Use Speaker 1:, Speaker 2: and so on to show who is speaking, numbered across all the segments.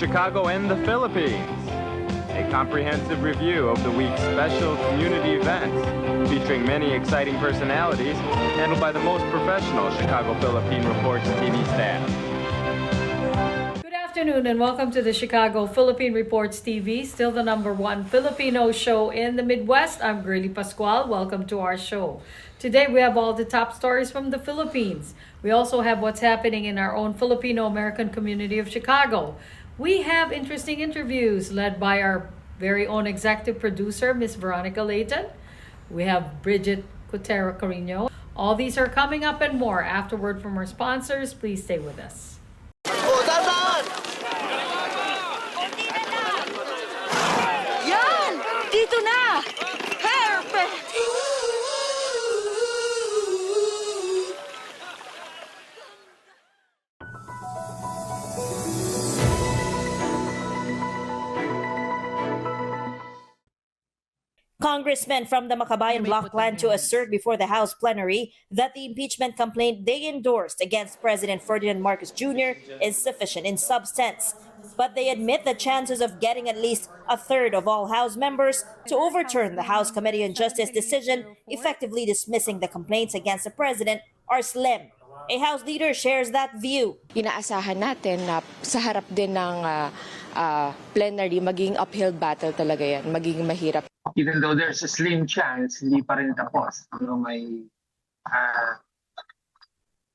Speaker 1: Chicago and the Philippines. A comprehensive review of the week's special community events, featuring many exciting personalities, handled by the most professional Chicago Philippine Reports TV staff.
Speaker 2: Good afternoon and welcome to the Chicago Philippine Reports TV, still the #1 Filipino show in the Midwest. I'm Girly Pascual. Welcome to our show. Today we have all the top stories from the Philippines. We also have what's happening in our own Filipino-American community of Chicago. We have interesting interviews led by our very own executive producer, Miss Veronica Layton. We have Bridget Cotero Carino. All these are coming up and more afterward from our sponsors. Please stay with us.
Speaker 3: Yan! Dito na! Perfect!
Speaker 4: Congressmen from the Makabayan Bloc plan to assert before the House plenary that the impeachment complaint they endorsed against President Ferdinand Marcos Jr. is sufficient in substance. But they admit the chances of getting at least a third of all House members to overturn the House Committee on Justice decision, effectively dismissing the complaints against the president, are slim. A House leader shares that view.
Speaker 5: Inaasahan natin na sa harap din ng plenary, maging uphill battle talaga yan, maging mahirap.
Speaker 6: Even though there's a slim chance, hindi pa rin tapos. May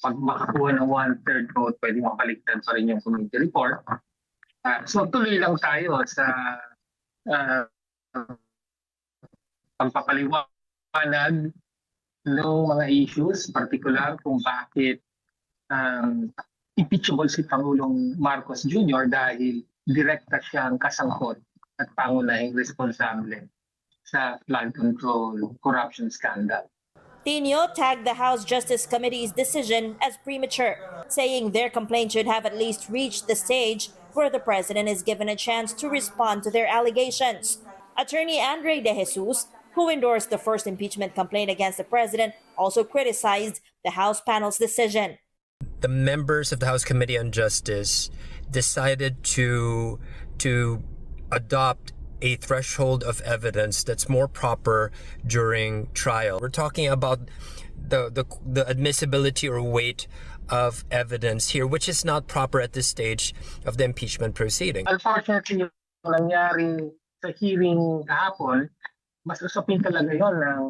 Speaker 6: pag makakuha ng 1/3 vote, pwede makaligtad pa rin yung committee report. So tuloy lang tayo sa pagpapaliwanag ng mga issues, particular kung bakit impeachable si Pangulong Marcos Jr. dahil direkta siyang kasangkot at pangunahing responsable sa flood control corruption scandal.
Speaker 4: Tino tagged the House Justice Committee's decision as premature, saying their complaint should have at least reached the stage where the president is given a chance to respond to their allegations. Attorney Andre De Jesus, who endorsed the first impeachment complaint against the president, also criticized the House panel's decision.
Speaker 7: The members of the House Committee on Justice decided to adopt a threshold of evidence that's more proper during trial. We're talking about the admissibility or weight of evidence here, which is not proper at this stage of the impeachment proceeding.
Speaker 6: Unfortunately, yung nangyari sa hearing kahapon, mas usapin talaga yun ng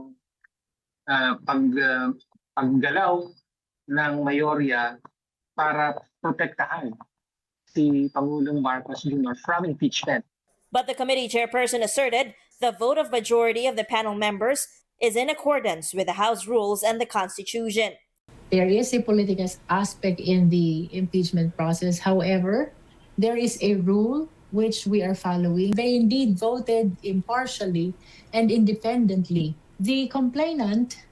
Speaker 6: paggalaw ng mayorya para protektahan si Pangulong Marcos Jr. from impeachment.
Speaker 4: But the committee chairperson asserted the vote of majority of the panel members is in accordance with the House rules and the Constitution.
Speaker 8: There is a political aspect in the impeachment process. However, there is a rule which we are following. They indeed voted impartially and independently. The complainant,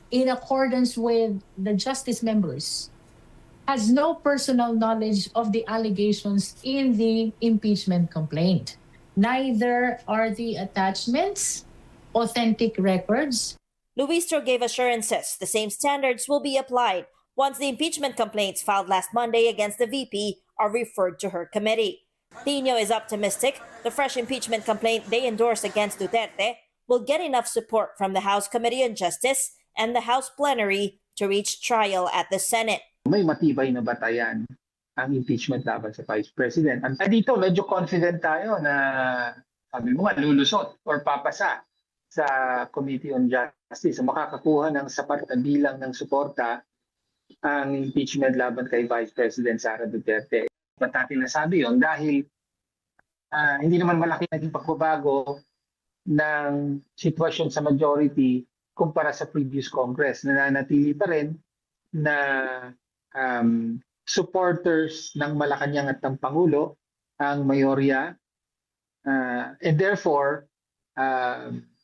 Speaker 8: in accordance with the justice members, has no personal knowledge of the allegations in the impeachment complaint. Neither are the attachments authentic records.
Speaker 4: Luistro gave assurances the same standards will be applied once the impeachment complaints filed last Monday against the VP are referred to her committee. Tino is optimistic the fresh impeachment complaint they endorsed against Duterte will get enough support from the House Committee on Justice and the House plenary to reach trial at the Senate.
Speaker 6: May matibay na batayan ang impeachment laban sa Vice President. At dito, medyo confident tayo na sabi mo nga, lulusot or papasa sa Committee on Justice. Makakakuha ng sapat na bilang ng suporta ang impeachment laban kay Vice President Sara Duterte. Ba't natin nasabi yun? Dahil hindi naman malaki naging pagbabago ng sitwasyon sa majority kumpara sa previous Congress. Nananatili pa rin na supporters ng Malacanang at ng Pangulo ang mayorya and therefore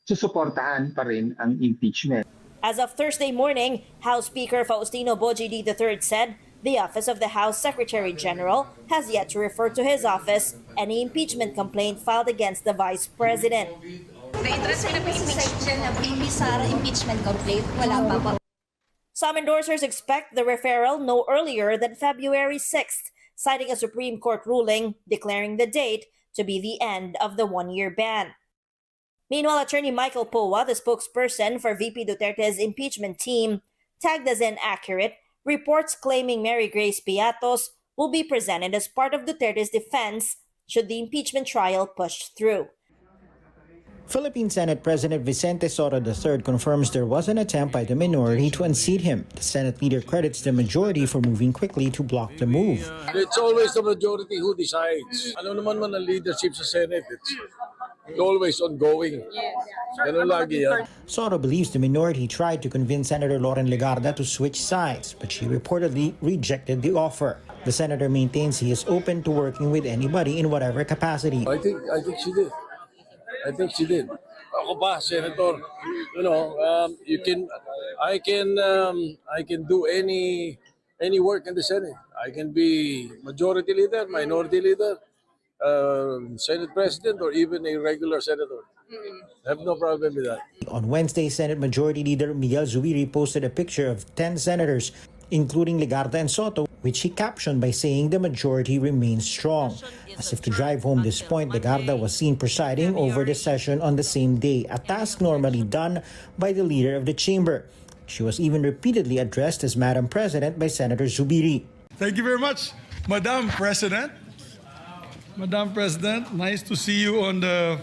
Speaker 6: susuportahan pa rin ang impeachment.
Speaker 4: As of Thursday morning, House Speaker Faustino Bojidi III said the Office of the House Secretary General has yet to refer to his office any impeachment complaint filed against the Vice President.
Speaker 3: Impeachment complaint, wala pa.
Speaker 4: Some endorsers expect the referral no earlier than February 6th, citing a Supreme Court ruling declaring the date to be the end of the one-year ban. Meanwhile, attorney Michael Poa, the spokesperson for VP Duterte's impeachment team, tagged as inaccurate reports claiming Mary Grace Piatos will be presented as part of Duterte's defense should the impeachment trial push through.
Speaker 9: Philippine Senate President Vicente Soto III confirms there was an attempt by the minority to unseat him. The Senate leader credits the majority for moving quickly to block the move.
Speaker 10: It's always the majority who decides. Ano naman man ang leadership sa Senate, it's always ongoing. Ganun lagi yan.
Speaker 9: Soto believes the minority tried to convince Senator Loren Legarda to switch sides, but she reportedly rejected the offer. The senator maintains he is open to working with anybody in whatever capacity.
Speaker 10: I think she did. I think she did. Ako pa, Senator, I can do any work in the Senate. I can be majority leader, minority leader, Senate President, or even a regular senator. I have no problem with that.
Speaker 9: On Wednesday, Senate Majority Leader Miguel Zubiri posted a picture of 10 senators, including Legarda and Soto, which he captioned by saying the majority remains strong. As if to drive home this point, Legarda was seen presiding over the session on the same day, a task normally done by the leader of the chamber. She was even repeatedly addressed as Madam President by Senator Zubiri.
Speaker 11: Thank you very much, Madam President. Madam President, nice to see you on the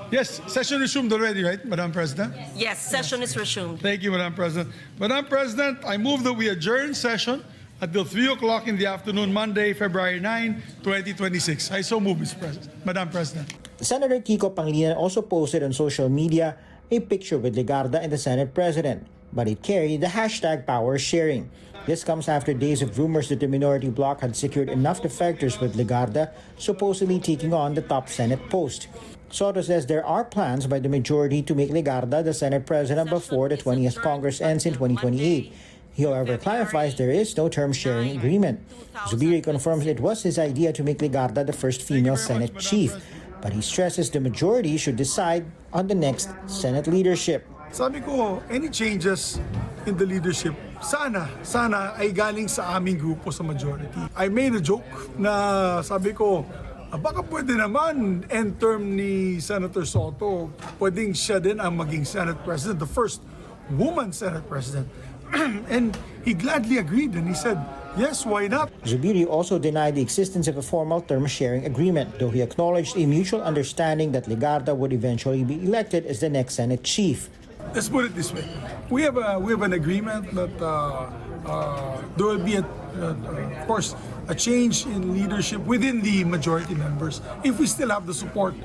Speaker 11: yes, session resumed already, right, Madam President?
Speaker 3: Yes, session is resumed.
Speaker 11: Thank you, Madam President. Madam President, I move that we adjourn session until 3 o'clock in the afternoon, Monday, February 9, 2026. I so move, Mr. President. Madam President.
Speaker 9: Senator Kiko Pangilinan also posted on social media a picture with Legarda and the Senate President, but it carried the hashtag power sharing. This comes after days of rumors that the minority bloc had secured enough defectors with Legarda supposedly taking on the top Senate post. Soto says there are plans by the majority to make Legarda the Senate President before the 20th Congress ends in 2028. He, however, clarifies there is no term sharing agreement. Zubiri confirms it was his idea to make Legarda the first female Senate chief, but he stresses the majority should decide on the next Senate leadership.
Speaker 11: Sabi ko, any changes in the leadership, sana ay galing sa aming grupo sa majority. I made a joke na sabi ko, baka pwede naman end term ni Senator Soto, pwedeng siya din ang maging Senate President, the first woman Senate President. And he gladly agreed and he said, yes, why not?
Speaker 9: Zubiri also denied the existence of a formal term sharing agreement, though he acknowledged a mutual understanding that Legarda would eventually be elected as the next Senate chief.
Speaker 11: Let's put it this way. We have an agreement that there will be, of course, a change in leadership within the majority members if we still have the support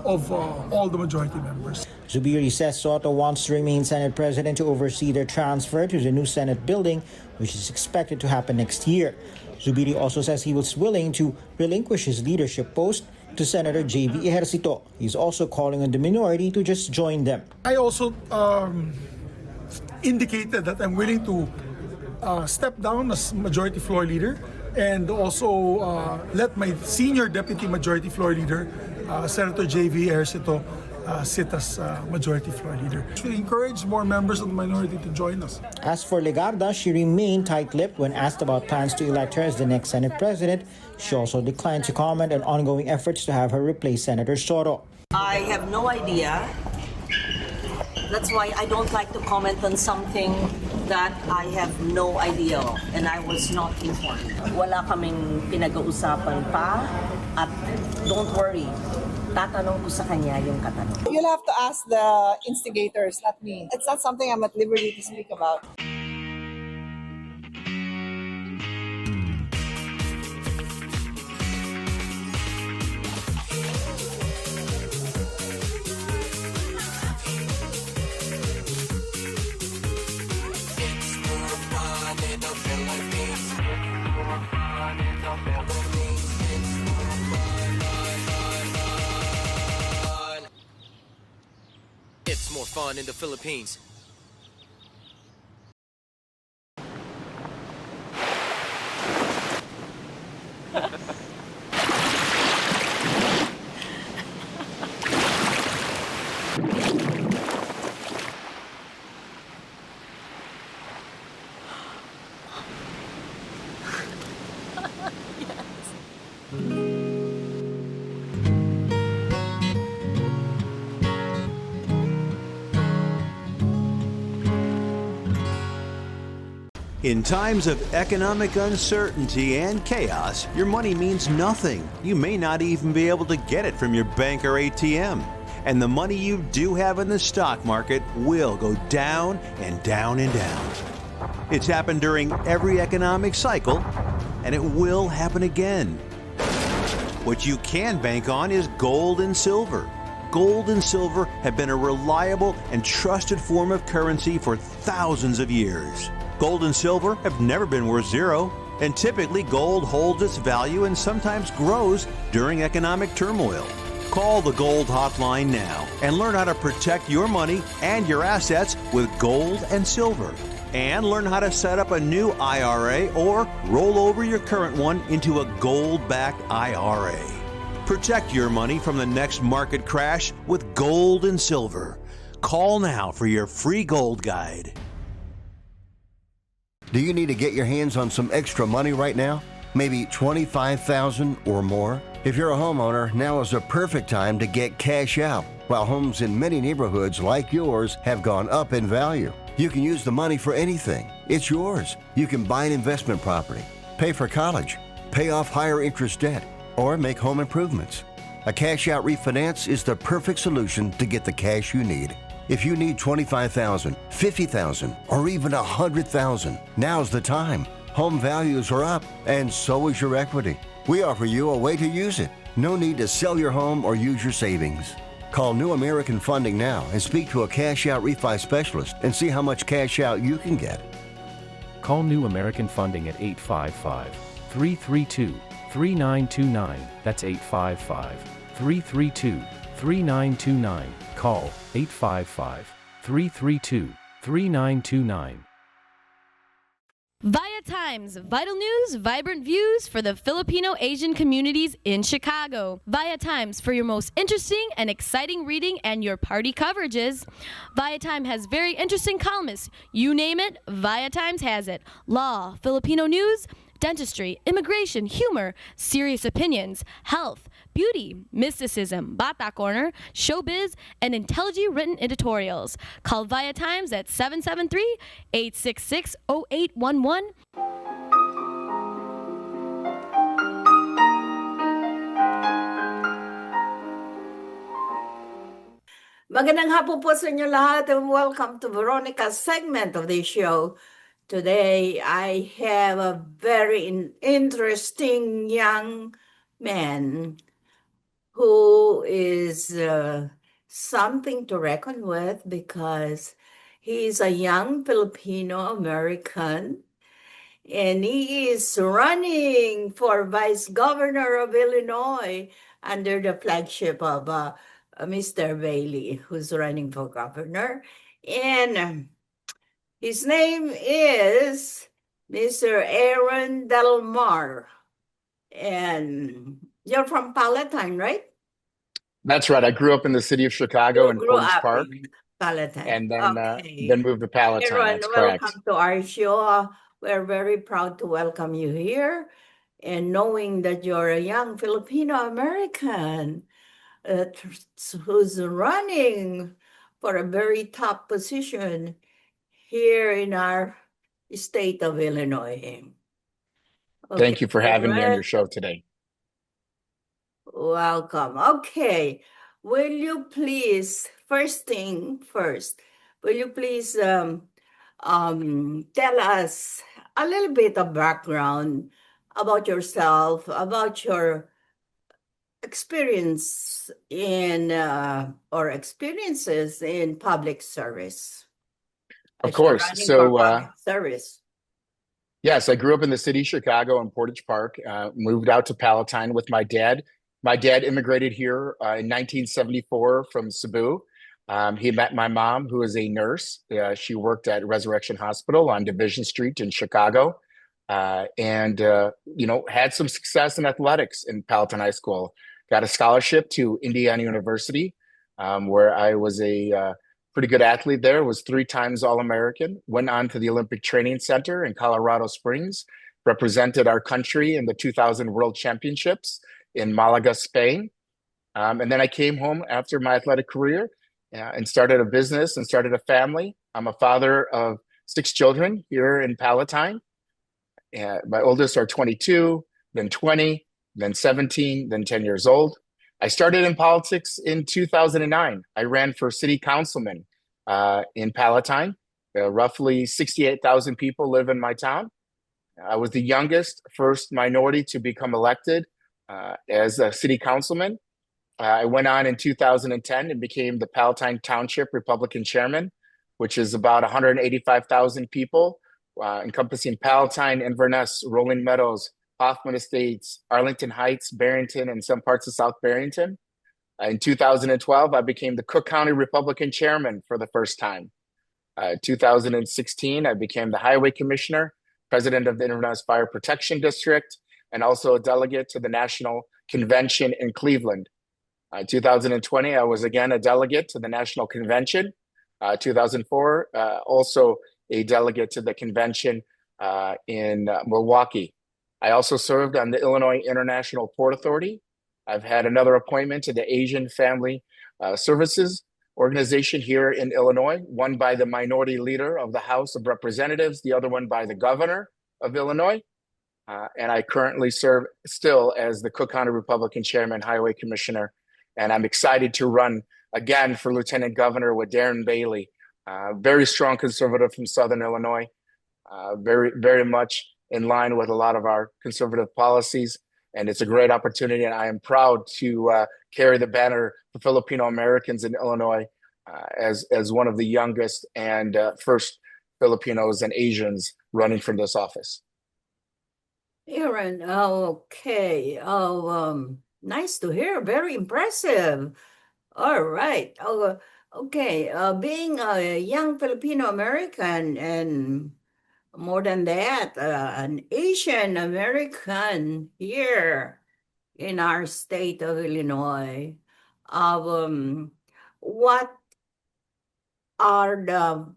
Speaker 11: of all the majority members.
Speaker 9: Zubiri says Soto wants to remain Senate President to oversee their transfer to the new Senate building, which is expected to happen next year. Zubiri also says he was willing to relinquish his leadership post to Senator J.V. Ejercito. He's also calling on the minority to just join them.
Speaker 11: I also indicated that I'm willing to step down as majority floor leader and also let my senior deputy majority floor leader, Senator J.V. Ejercito, sit as majority floor leader. We encourage more members of the minority to join us.
Speaker 9: As for Legarda, she remained tight-lipped when asked about plans to elect her as the next Senate President. She also declined to comment on ongoing efforts to have her replace Senator Soto.
Speaker 3: I have no idea. That's why I don't like to comment on something that I have no idea of and I was not informed. Wala kaming pinag-uusapan pa at don't worry, tatanong ko sa kanya yung katanong.
Speaker 12: You'll have to ask the instigators, not me. It's not something I'm at liberty to speak about.
Speaker 13: It's more fun in the Philippines.
Speaker 14: In times of economic uncertainty and chaos, your money means nothing. You may not even be able to get it from your bank or ATM. And the money you do have in the stock market will go down and down and down. It's happened during every economic cycle, and it will happen again. What you can bank on is gold and silver. Gold and silver have been a reliable and trusted form of currency for thousands of years. Gold and silver have never been worth zero, and typically gold holds its value and sometimes grows during economic turmoil. Call the Gold Hotline now and learn how to protect your money and your assets with gold and silver. And learn how to set up a new IRA or roll over your current one into a gold-backed IRA. Protect your money from the next market crash with gold and silver. Call now for your free gold guide.
Speaker 15: Do you need to get your hands on some extra money right now? Maybe $25,000 or more? If you're a homeowner, now is the perfect time to get cash out. While homes in many neighborhoods like yours have gone up in value, you can use the money for anything. It's yours. You can buy an investment property, pay for college, pay off higher interest debt, or make home improvements. A cash out refinance is the perfect solution to get the cash you need. If you need $25,000, $50,000, or even $100,000, now's the time. Home values are up, and so is your equity. We offer you a way to use it. No need to sell your home or use your savings. Call New American Funding now and speak to a cash out refi specialist and see how much cash out you can get.
Speaker 16: Call New American Funding at 855-332-3929. That's 855-332-3929. Call 855-332-3929.
Speaker 17: Via Times, vital news, vibrant views for the Filipino Asian communities in Chicago. Via Times for your most interesting and exciting reading and your party coverages. Via Times has very interesting columnists. You name it, Via Times has it. Law, Filipino news, dentistry, immigration, humor, serious opinions, health, beauty, mysticism, Bata Corner, showbiz, and intelligently written editorials. Call Via Times at 773-866-0811.
Speaker 18: Magandang hapon po sa inyo lahat and welcome to Veronica's segment of the show. Today, I have a very interesting young man who is something to reckon with because he is a young Filipino-American and he is running for Vice Governor of Illinois under the flagship of Mr. Bailey, who's running for governor. And his name is Mr. Aaron Del Mar. And you're from Palatine, right?
Speaker 19: That's right. I grew up in the city of Chicago in Portage Park.
Speaker 18: Palatine.
Speaker 19: And
Speaker 18: Okay.
Speaker 19: then moved to Palatine.
Speaker 18: Aaron,
Speaker 19: That's correct.
Speaker 18: welcome to our show. We're very proud to welcome you here. And knowing that you're a young Filipino-American who's running for a very top position here in our state of Illinois.
Speaker 19: Thank you for having me on
Speaker 18: Aaron,
Speaker 19: your show today.
Speaker 18: welcome. Okay. Will you please, first thing first, will you please tell us a little bit of background about yourself, about your experience in or experiences in public service?
Speaker 19: Of
Speaker 18: As you're
Speaker 19: course.
Speaker 18: running for
Speaker 19: So,
Speaker 18: public service.
Speaker 19: yes, I grew up in the city of Chicago in Portage Park, moved out to Palatine with my dad. My dad immigrated here in 1974 from Cebu. He met my mom, who is a nurse. She worked at Resurrection Hospital on Division Street in Chicago, and had some success in athletics in Palatine High School. Got a scholarship to Indiana University, where I was a pretty good athlete there, was 3 times All-American, went on to the Olympic Training Center in Colorado Springs, represented our country in the 2000 World Championships in Malaga, Spain. And then I came home after my athletic career and started a business and started a family. I'm a father of 6 children here in Palatine. My oldest are 22, then 20, then 17, then 10 years old. I started in politics in 2009. I ran for city councilman in Palatine. Roughly 68,000 people live in my town. I was the youngest, first minority to become elected as a city councilman. I went on in 2010 and became the Palatine Township Republican chairman, which is about 185,000 people, encompassing Palatine, Inverness, Rolling Meadows, Hoffman Estates, Arlington Heights, Barrington, and some parts of South Barrington. In 2012, I became the Cook County Republican chairman for the first time. 2016, I became the highway commissioner, president of the Inverness Fire Protection District, and also a delegate to the National Convention in Cleveland. 2020, I was again a delegate to the National Convention. 2004, also a delegate to the convention in Milwaukee. I also served on the Illinois International Port Authority. I've had another appointment to the Asian Family Services organization here in Illinois, one by the minority leader of the House of Representatives, the other one by the governor of Illinois. And I currently serve still as the Cook County Republican chairman, highway commissioner. And I'm excited to run again for lieutenant governor with Darren Bailey, very strong conservative from Southern Illinois, very, very much in line with a lot of our conservative policies. And it's a great opportunity. And I am proud to carry the banner for Filipino Americans in Illinois as one of the youngest and first Filipinos and Asians running from this office.
Speaker 18: Aaron, okay. Nice to hear. Very impressive. All right. Okay. Being a young Filipino American and more than that, an Asian American here in our state of Illinois, what are the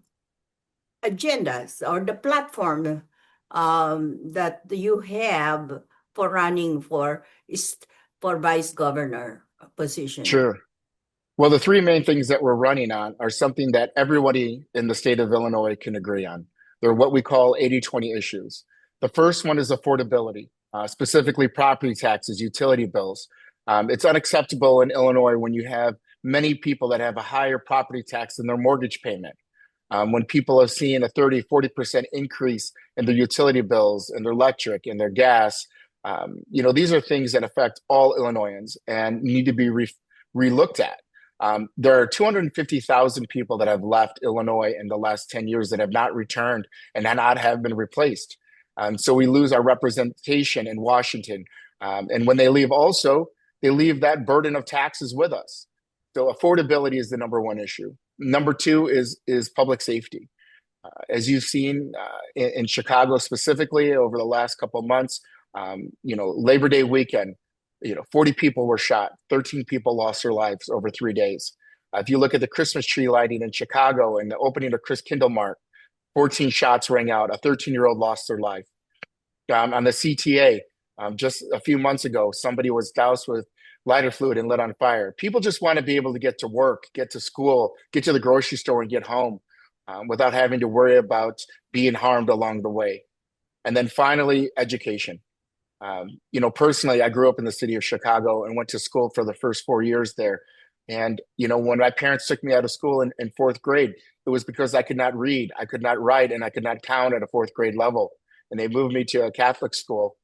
Speaker 18: agendas or the platform that you have for running for vice governor position?
Speaker 19: Sure. Well, the 3 main things that we're running on are something that everybody in the state of Illinois can agree on. They're what we call 80-20 issues. The first one is affordability, specifically property taxes, utility bills. It's unacceptable in Illinois when you have many people that have a higher property tax than their mortgage payment. When people are seeing a 30-40% increase in their utility bills and their electric and their gas, these are things that affect all Illinoisans and need to be re-looked at. There are 250,000 people that have left Illinois in the last 10 years that have not returned and not have been replaced. So we lose our representation in Washington. And when they leave also, they leave that burden of taxes with us. So affordability is the number 1 issue. Number 2 is public safety. As you've seen in Chicago specifically over the last couple of months, Labor Day weekend, 40 people were shot, 13 people lost their lives over 3 days. If you look at the Christmas tree lighting in Chicago and the opening of Chris Kindle Mart, 14 shots rang out, a 13-year-old lost their life. On the CTA, just a few months ago, somebody was doused with lighter fluid and lit on fire. People just want to be able to get to work, get to school, get to the grocery store and get home without having to worry about being harmed along the way. And then finally, education. Personally, I grew up in the city of Chicago and went to school for the first 4 years there. And, when my parents took me out of school in 4th grade, it was because I could not read, I could not write, and I could not count at a 4th grade level. And they moved me to a Catholic school.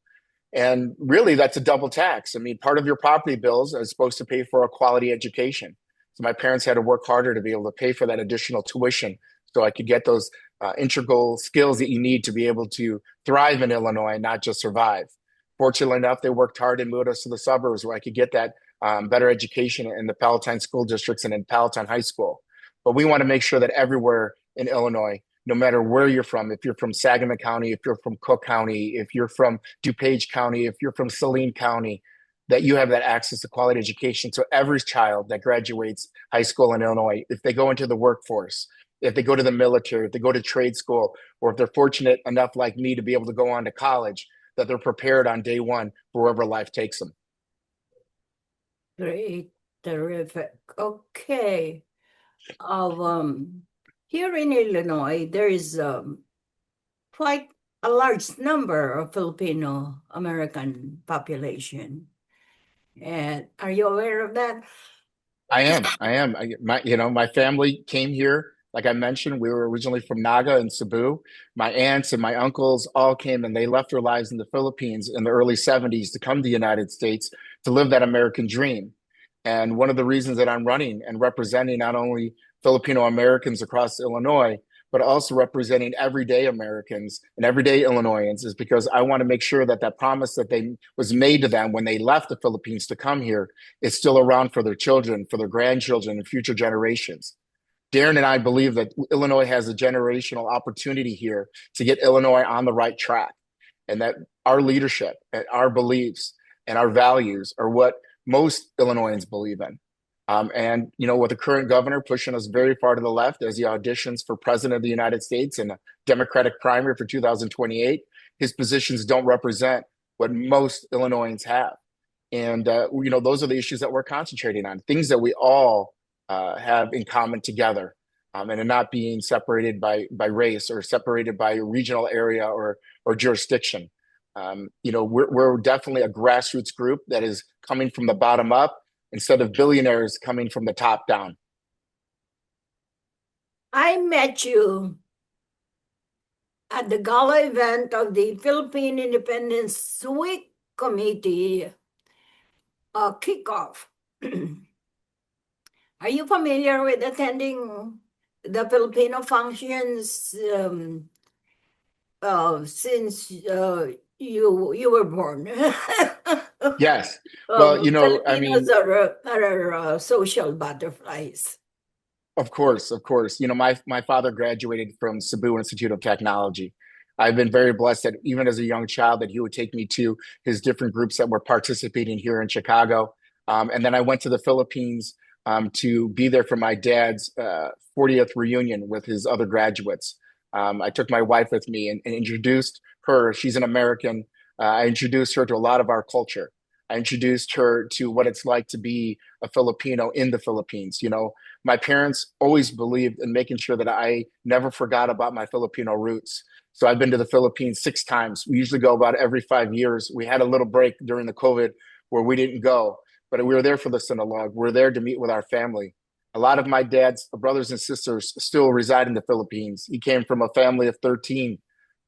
Speaker 19: And really, that's a double tax. I mean, part of your property bills are supposed to pay for a quality education. So my parents had to work harder to be able to pay for that additional tuition so I could get those integral skills that you need to be able to thrive in Illinois and not just survive. Fortunately enough, they worked hard and moved us to the suburbs where I could get that better education in the Palatine school districts and in Palatine High School. But we want to make sure that everywhere in Illinois, no matter where you're from, if you're from Sangamon County, if you're from Cook County, if you're from DuPage County, if you're from Saline County, that you have that access to quality education. So every child that graduates high school in Illinois, if they go into the workforce, if they go to the military, if they go to trade school, or if they're fortunate enough like me to be able to go on to college, that they're prepared on day one for wherever life takes them.
Speaker 18: Great, terrific. Okay. Here in Illinois, there is quite a large number of Filipino American population. And are you aware of that?
Speaker 19: I am. My family came here. Like I mentioned, we were originally from Naga and Cebu. My aunts and my uncles all came and they left their lives in the Philippines in the early 70s to come to the United States to live that American dream. And one of the reasons that I'm running and representing not only Filipino Americans across Illinois, but also representing everyday Americans and everyday Illinoisans is because I want to make sure that that promise that they was made to them when they left the Philippines to come here is still around for their children, for their grandchildren, and future generations. Darren and I believe that Illinois has a generational opportunity here to get Illinois on the right track, and that our leadership and our beliefs and our values are what most Illinoisans believe in. And, with the current governor pushing us very far to the left as he auditions for president of the United States in a Democratic primary for 2028, his positions don't represent what most Illinoisans have. And, those are the issues that we're concentrating on, things that we all have in common together, and are not being separated by race or separated by regional area or jurisdiction. We're definitely a grassroots group that is coming from the bottom up instead of billionaires coming from the top down.
Speaker 18: I met you at the gala event of the Philippine Independence Week Committee kickoff. Are you familiar with attending the Filipino functions since you were born?
Speaker 19: Yes. Well,
Speaker 18: Filipinos are social butterflies.
Speaker 19: Of course. My father graduated from Cebu Institute of Technology. I've been very blessed that even as a young child that he would take me to his different groups that were participating here in Chicago. And then I went to the Philippines to be there for my dad's 40th reunion with his other graduates. I took my wife with me and introduced her. She's an American. I introduced her to a lot of our culture. I introduced her to what it's like to be a Filipino in the Philippines. My parents always believed in making sure that I never forgot about my Filipino roots. So I've been to the Philippines 6 times. We usually go about every 5 years. We had a little break during the COVID where we didn't go, but we were there for the Sinulog. We're there to meet with our family. A lot of my dad's brothers and sisters still reside in the Philippines. He came from a family of 13,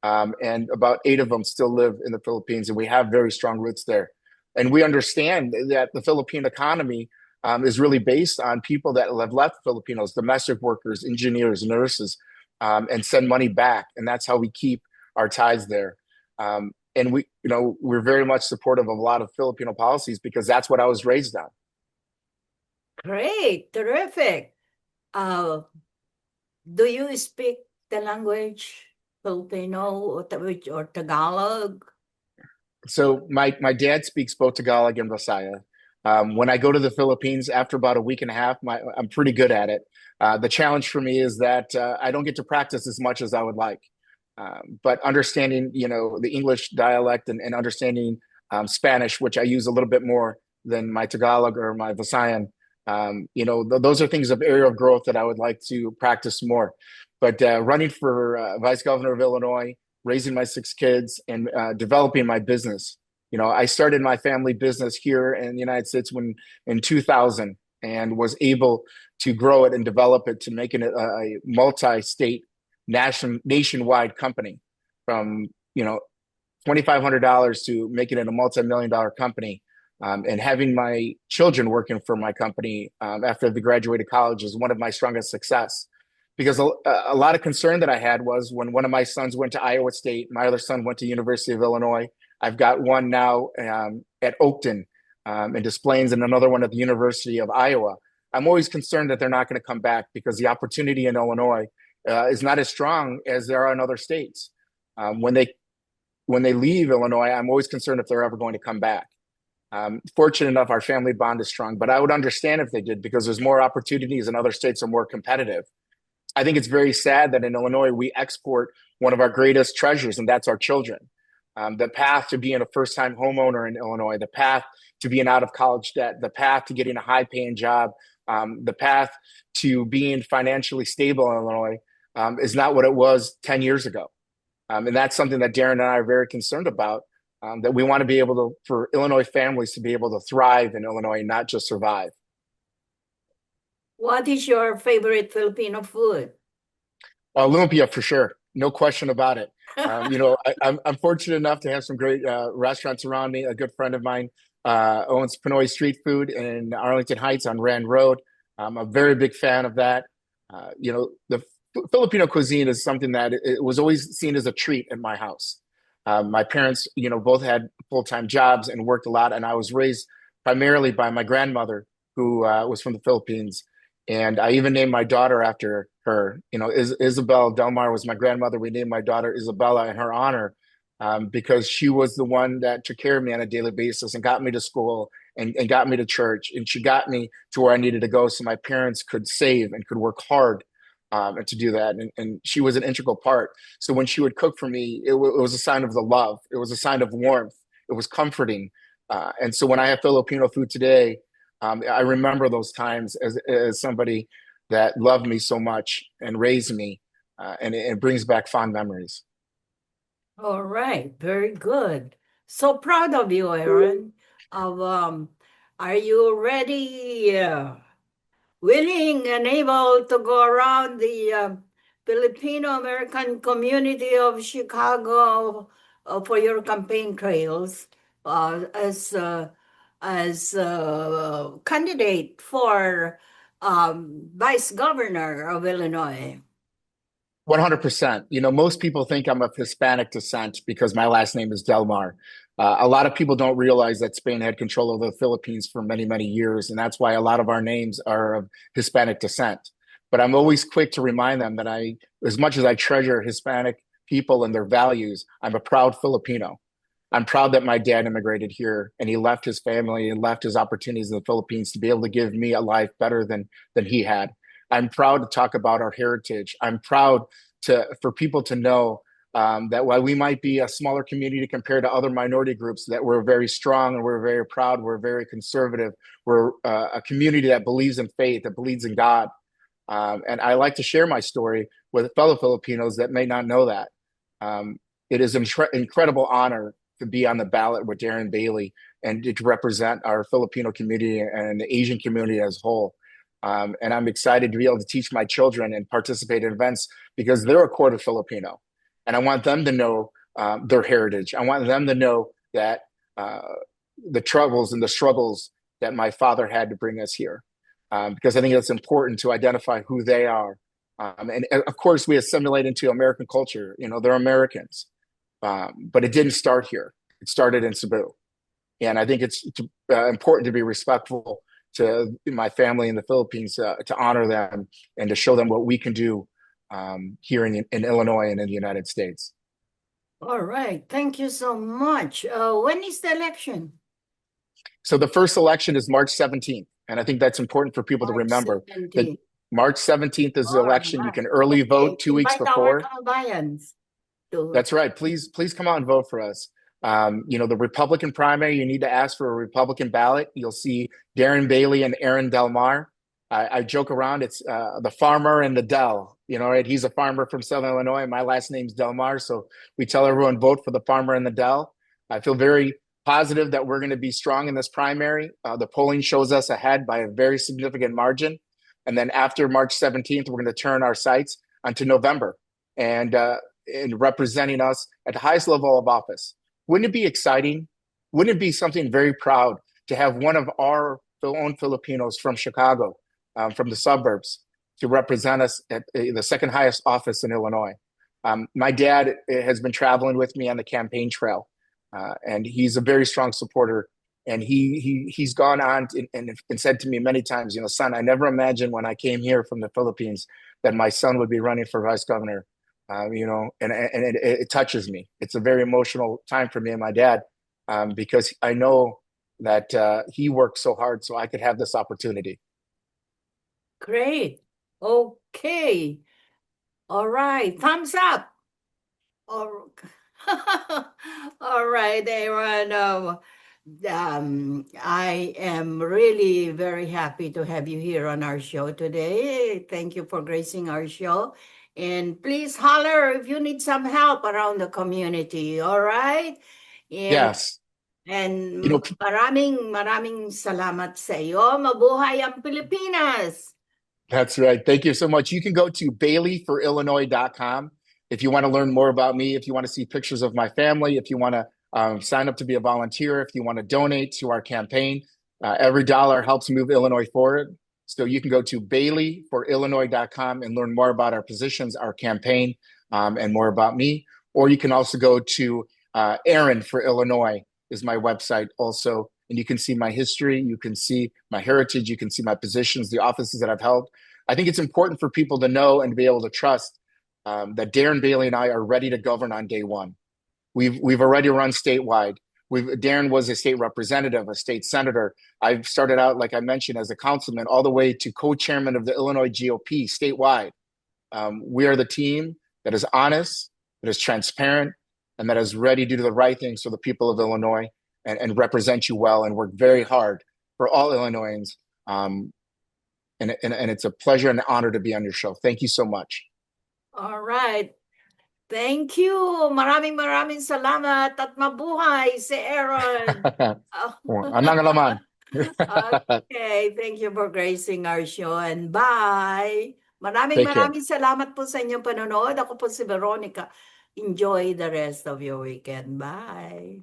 Speaker 19: and about 8 of them still live in the Philippines, and we have very strong roots there. And we understand that the Philippine economy is really based on people that have left Filipinos, domestic workers, engineers, nurses, and send money back. And that's how we keep our ties there. And we're very much supportive of a lot of Filipino policies because that's what I was raised on.
Speaker 18: Great, terrific. Do you speak the language Filipino or Tagalog?
Speaker 19: So my dad speaks both Tagalog and Visaya. When I go to the Philippines after about a week and a half, I'm pretty good at it. The challenge for me is that I don't get to practice as much as I would like. But understanding, the English dialect and understanding Spanish, which I use a little bit more than my Tagalog or my Visayan, those are things of area of growth that I would like to practice more. But running for vice governor of Illinois, raising my 6 kids, and developing my business. I started my family business here in the United States in 2000 and was able to grow it and develop it to make it a multi-state nationwide company from, $2,500 to making it a multi-million-dollar company. And having my children working for my company after they graduated college is one of my strongest success. Because a lot of concern that I had was when one of my sons went to Iowa State, my other son went to University of Illinois. I've got one now at Oakton and Des Plaines, and another one at the University of Iowa. I'm always concerned that they're not going to come back because the opportunity in Illinois is not as strong as there are in other states. When they leave Illinois, I'm always concerned if they're ever going to come back. Fortunate enough, our family bond is strong, but I would understand if they did because there's more opportunities and other states are more competitive. I think it's very sad that in Illinois we export one of our greatest treasures, and that's our children. The path to being a first-time homeowner in Illinois, the path to being out of college debt, the path to getting a high-paying job, the path to being financially stable in Illinois is not what it was 10 years ago. And that's something that Darren and I are very concerned about, that we want to be able to, for Illinois families to be able to thrive in Illinois, not just survive.
Speaker 18: What is your favorite Filipino food?
Speaker 19: Lumpia for sure, no question about it. I'm fortunate enough to have some great restaurants around me. A good friend of mine owns Pinoy Street Food in Arlington Heights on Rand Road. I'm a very big fan of that. The Filipino cuisine is something that it was always seen as a treat in my house. My parents, both had full-time jobs and worked a lot, and I was raised primarily by my grandmother, who was from the Philippines. And I even named my daughter after her. Isabel Delmar was my grandmother. We named my daughter Isabella in her honor because she was the one that took care of me on a daily basis and got me to school and got me to church. And she got me to where I needed to go so my parents could save and could work hard and to do that. And she was an integral part. So when she would cook for me, it was a sign of the love. It was a sign of warmth. It was comforting. And so when I have Filipino food today, I remember those times as somebody that loved me so much and raised me, and it brings back fond memories.
Speaker 18: All right, very good. So proud of you, Aaron. Are you ready, willing and able to go around the Filipino American community of Chicago for your campaign trails as candidate for vice governor of Illinois?
Speaker 19: 100%. Most people think I'm of Hispanic descent because my last name is Delmar. A lot of people don't realize that Spain had control of the Philippines for many, many years, and that's why a lot of our names are of Hispanic descent. But I'm always quick to remind them that as much as I treasure Hispanic people and their values, I'm a proud Filipino. I'm proud that my dad immigrated here and he left his family and left his opportunities in the Philippines to be able to give me a life better than he had. I'm proud to talk about our heritage. I'm proud for people to know that while we might be a smaller community compared to other minority groups, that we're very strong and we're very proud, we're very conservative. We're a community that believes in faith, that believes in God. And I like to share my story with fellow Filipinos that may not know that. It is an incredible honor to be on the ballot with Darren Bailey and to represent our Filipino community and the Asian community as a whole. And I'm excited to be able to teach my children and participate in events because they're a quarter Filipino. And I want them to know their heritage. I want them to know that the troubles and the struggles that my father had to bring us here. Because I think it's important to identify who they are. And of course, we assimilate into American culture. They're Americans. But it didn't start here. It started in Cebu. And I think it's important to be respectful to my family in the Philippines, to honor them and to show them what we can do here in Illinois and in the United States.
Speaker 18: All right. Thank you so much. When is the election?
Speaker 19: So the first election is March 17th. And I think that's important for people to remember. That March 17th is the election. You can early vote 2 weeks before. That's right. Please come out and vote for us. The Republican primary, you need to ask for a Republican ballot. You'll see Darren Bailey and Aaron Delmar. I joke around. It's the farmer and the Del. Right? He's a farmer from Southern Illinois. My last name's Delmar. So we tell everyone vote for the farmer and the Del. I feel very positive that we're going to be strong in this primary. The polling shows us ahead by a very significant margin. And then after March 17th, we're going to turn our sights onto November and representing us at the highest level of office. Wouldn't it be exciting? Wouldn't it be something very proud to have one of our own Filipinos from Chicago, from the suburbs, to represent us at the second highest office in Illinois? My dad has been traveling with me on the campaign trail, and he's a very strong supporter. And he's gone on and said to me many times, son, I never imagined when I came here from the Philippines that my son would be running for vice governor. And it touches me. It's a very emotional time for me and my dad because I know that he worked so hard so I could have this opportunity.
Speaker 18: Great. Okay. All right, thumbs up. All all right, Aaron. I am really very happy to have you here on our show today. Thank you for gracing our show. And please holler if you need some help around the community, all right? And
Speaker 19: Yes.
Speaker 18: and
Speaker 19: You know,
Speaker 18: maraming salamat sa iyo. Mabuhay ang Pilipinas.
Speaker 19: that's right. Thank you so much. You can go to baileyforillinois.com if you want to learn more about me, if you want to see pictures of my family, if you want to sign up to be a volunteer, if you want to donate to our campaign. Every dollar helps move Illinois forward. So you can go to baileyforillinois.com and learn more about our positions, our campaign, and more about me. Or you can also go to Aaron for Illinois is my website also. And you can see my history, you can see my heritage, you can see my positions, the offices that I've held. I think it's important for people to know and to be able to trust that Darren Bailey and I are ready to govern on day one. We've already run statewide. Darren was a state representative, a state senator. I've started out, like I mentioned, as a councilman, all the way to co-chairman of the Illinois GOP statewide. We are the team that is honest, that is transparent, and that is ready to do the right things for the people of Illinois and represent you well and work very hard for all Illinoisans. And it's a pleasure and an honor to be on your show. Thank you so much.
Speaker 18: All right. Thank you. Maraming salamat at mabuhay si Aaron.
Speaker 19: Anang alaman.
Speaker 18: Okay, thank you for gracing our show and bye.
Speaker 19: Take care.
Speaker 18: Maraming salamat po sa inyong panonood. Ako po si Veronica. Enjoy the rest of your weekend. Bye.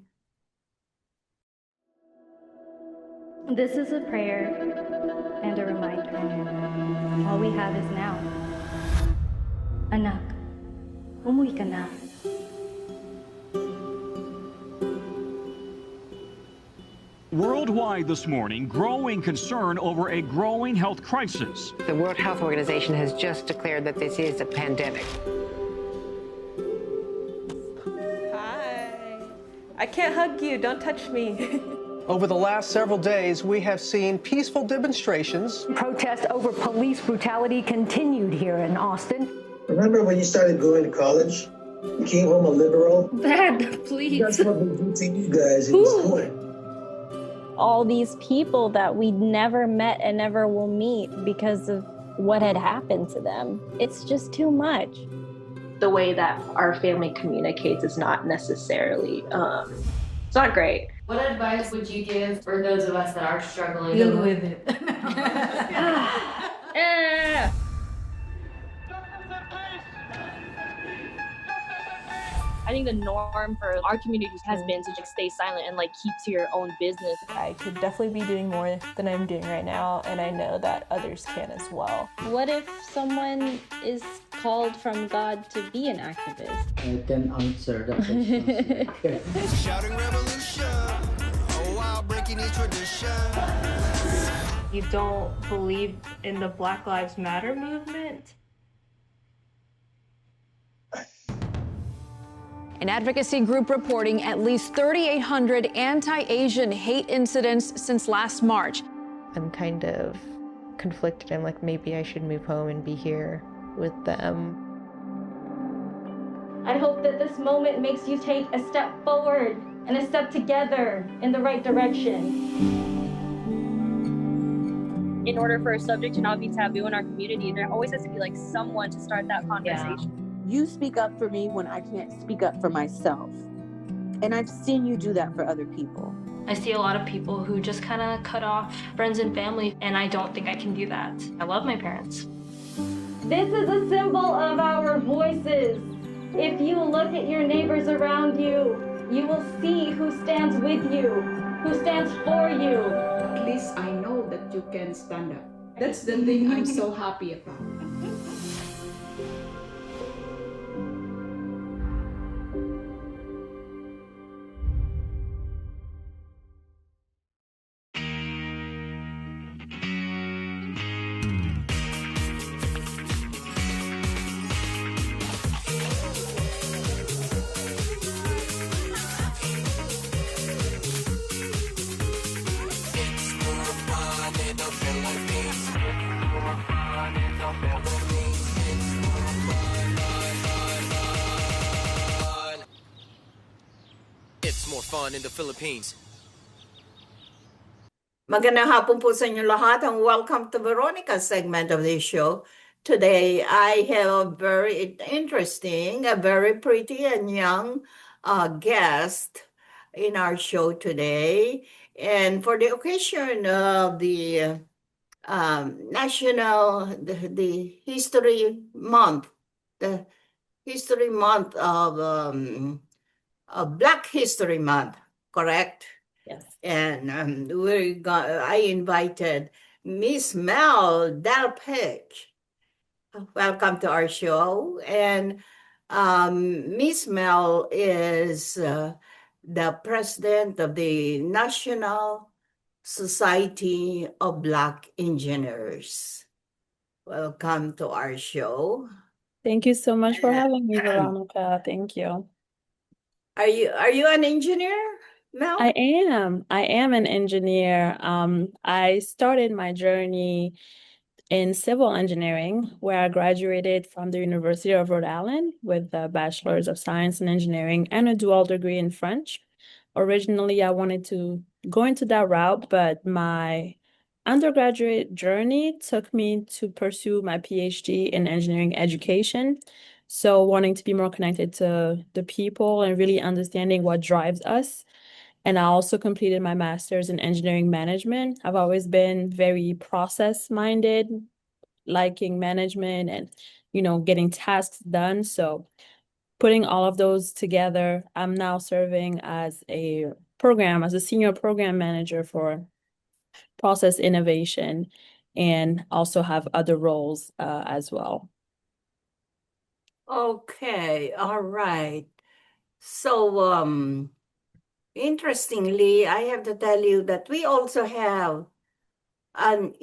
Speaker 20: This is a prayer and a reminder. All we have is now. Anak, umuwi ka na.
Speaker 21: Worldwide this morning, growing concern over a growing health crisis.
Speaker 22: The World Health Organization has just declared that this is a pandemic.
Speaker 23: Hi. I can't hug you. Don't touch me.
Speaker 24: Over the last several days, we have seen peaceful demonstrations.
Speaker 25: Protests over police brutality continued here in Austin.
Speaker 26: Remember when you started going to college? You came home a liberal?
Speaker 20: Dad, please.
Speaker 26: That's what we do to you guys in school.
Speaker 27: All these people that we never met and never will meet because of what had happened to them. It's just too much.
Speaker 28: The way that our family communicates is not necessarily, it's not great.
Speaker 29: What advice would you give for those of us that are struggling?
Speaker 2: Deal with it.
Speaker 28: I think the norm for our communities has been to just stay silent and keep to your own business.
Speaker 30: I could definitely be doing more than I'm doing right now, and I know that others can as well.
Speaker 27: What if someone is called from God to be an activist?
Speaker 31: I can answer that question.
Speaker 13: Shouting revolution, oh wow, breaking each tradition.
Speaker 32: You don't believe in the Black Lives Matter movement?
Speaker 33: An advocacy group reporting at least 3,800 anti-Asian hate incidents since last March.
Speaker 30: I'm kind of conflicted. I'm like, maybe I should move home and be here with them.
Speaker 27: I hope that this moment makes you take a step forward and a step together in the right direction.
Speaker 28: In order for a subject to not be taboo in our community, there always has to be someone to start that conversation.
Speaker 34: You speak up for me when I can't speak up for myself. And I've seen you do that for other people.
Speaker 29: I see a lot of people who just kind of cut off friends and family, and I don't think I can do that. I love my parents.
Speaker 27: This is a symbol of our voices. If you look at your neighbors around you, you will see who stands with you, who stands for you.
Speaker 35: At least I know that you can stand up. That's the thing I'm so happy about.
Speaker 13: It's more fun in the Philippines. fun in the Philippines.
Speaker 18: Magandang hapon po sa inyo lahat and welcome to Veronica's segment of this show. Today, I have a very interesting, a very pretty and young guest in our show today. And for the occasion of the the History Month, the History Month of Black History Month, correct?
Speaker 2: Yes.
Speaker 18: And I invited Miss Mel Dalpich. Welcome to our show. And Miss Mel is the president of the National Society of Black Engineers. Welcome to our show.
Speaker 1: Thank you so much for having me, Veronica. Thank you.
Speaker 18: Are you an engineer, Mel?
Speaker 1: I am. I am an engineer. I started my journey in civil engineering, where I graduated from the University of Rhode Island with a Bachelor's of Science in Engineering and a dual degree in French. Originally, I wanted to go into that route, but my undergraduate journey took me to pursue my PhD in engineering education. So wanting to be more connected to the people and really understanding what drives us. And I also completed my master's in engineering management. I've always been very process minded, liking management and, getting tasks done. So putting all of those together, I'm now serving as a senior program manager for process innovation and also have other roles as well.
Speaker 18: Okay, all right. So, interestingly, I have to tell you that we also have an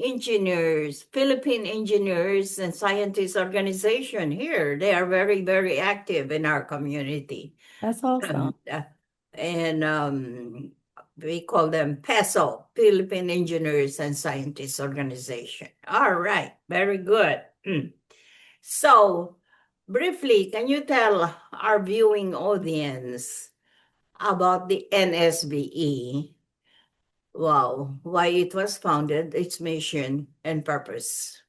Speaker 18: Philippine Engineers and Scientists Organization here. They are very, very active in our community.
Speaker 1: That's awesome.
Speaker 18: And we call them PESO, Philippine Engineers and Scientists Organization. All right, very good. So, briefly, can you tell our viewing audience about the NSBE? Wow, why it was founded, its mission and purpose.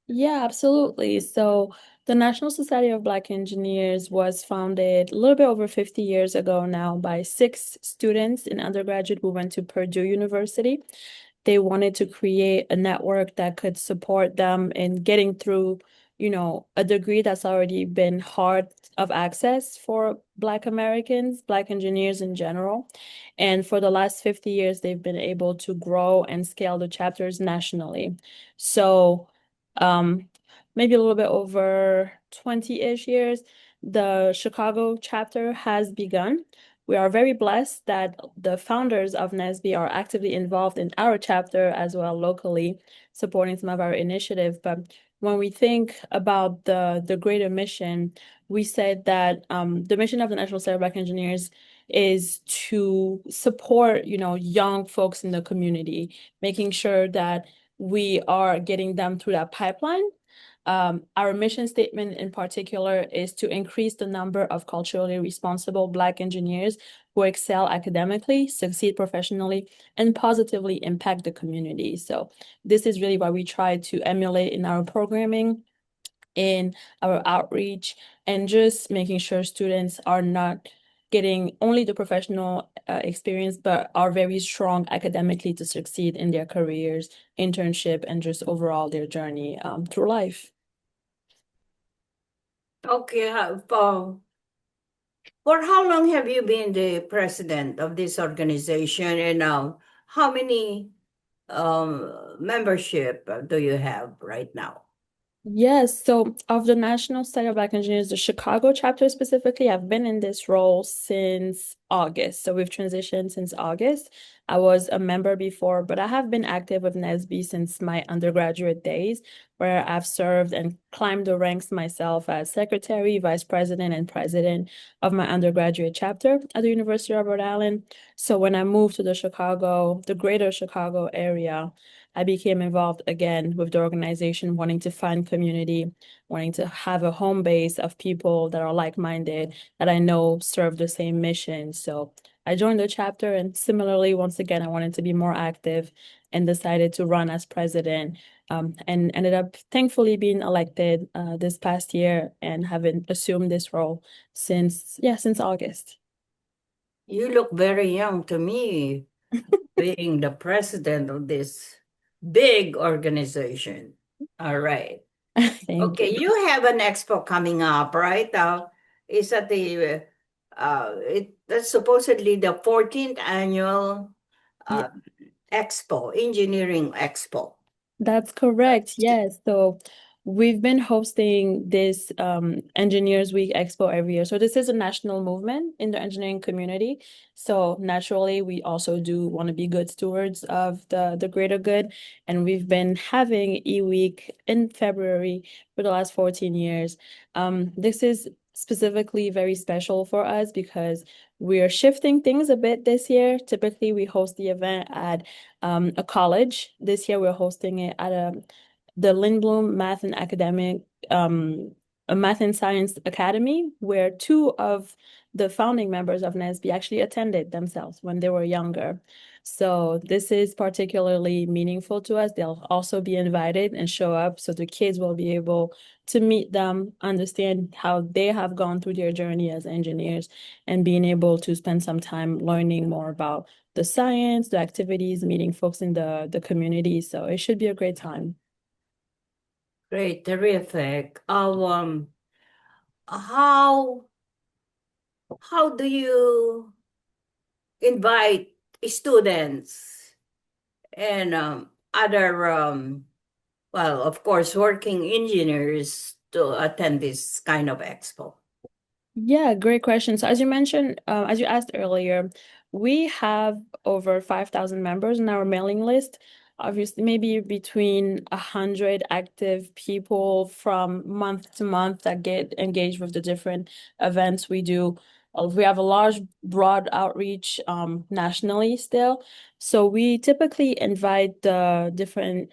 Speaker 1: Yeah, absolutely. So the National Society of Black Engineers was founded a little bit over 50 years ago now by 6 students in undergraduate who went to Purdue University. They wanted to create a network that could support them in getting through, a degree that's already been hard of access for Black Americans, Black engineers in general. And for the last 50 years, they've been able to grow and scale the chapters nationally. So maybe a little bit over 20-ish years, the Chicago chapter has begun. We are very blessed that the founders of NSB are actively involved in our chapter as well locally, supporting some of our initiatives. But when we think about the greater mission, we said that the mission of the National Society of Black Engineers is to support, young folks in the community, making sure that we are getting them through that pipeline. Our mission statement in particular is to increase the number of culturally responsible Black engineers who excel academically, succeed professionally, and positively impact the community. So this is really what we try to emulate in our programming, in our outreach, and just making sure students are not getting only the professional experience, but are very strong academically to succeed in their careers, internship, and just overall their journey through life.
Speaker 18: Okay, for how long have you been the president of this organization, and how many membership do you have right now?
Speaker 1: Yes, so of the National Society of Black Engineers, the Chicago chapter specifically, I've been in this role since August. So we've transitioned since August. I was a member before, but I have been active with NSB since my undergraduate days, where I've served and climbed the ranks myself as secretary, vice president, and president of my undergraduate chapter at the University of Rhode Island. So when I moved to the greater Chicago area, I became involved again with the organization, wanting to find community, wanting to have a home base of people that are like-minded, that I know serve the same mission. So I joined the chapter, and similarly, once again, I wanted to be more active and decided to run as president, and ended up thankfully being elected this past year and having assumed this role since August.
Speaker 18: You look very young to me, being the president of this big organization. All right.
Speaker 1: Thank
Speaker 18: Okay,
Speaker 1: you.
Speaker 18: you have an expo coming up, right? Is that that's supposedly the 14th annual expo, engineering expo.
Speaker 1: That's correct. Yes. So we've been hosting this Engineers Week Expo every year. So this is a national movement in the engineering community. So naturally, we also do want to be good stewards of the greater good. And we've been having E-Week in February for the last 14 years. This is specifically very special for us because we are shifting things a bit this year. Typically, we host the event at a college. This year, we're hosting it at the Lindblom Math and Academic a Math and Science Academy, where two of the founding members of NSBE actually attended themselves when they were younger. So this is particularly meaningful to us. They'll also be invited and show up, so the kids will be able to meet them, understand how they have gone through their journey as engineers, and being able to spend some time learning more about the science, the activities, meeting folks in the community. So it should be a great time.
Speaker 18: Great, terrific. How how do you invite students and other well, of course, working engineers to attend this kind of expo?
Speaker 1: Yeah, great question. So as you mentioned, as you asked earlier, we have over 5,000 members in our mailing list. Obviously, maybe between 100 active people from month to month that get engaged with the different events we do. We have a large, broad outreach nationally still. So we typically invite the different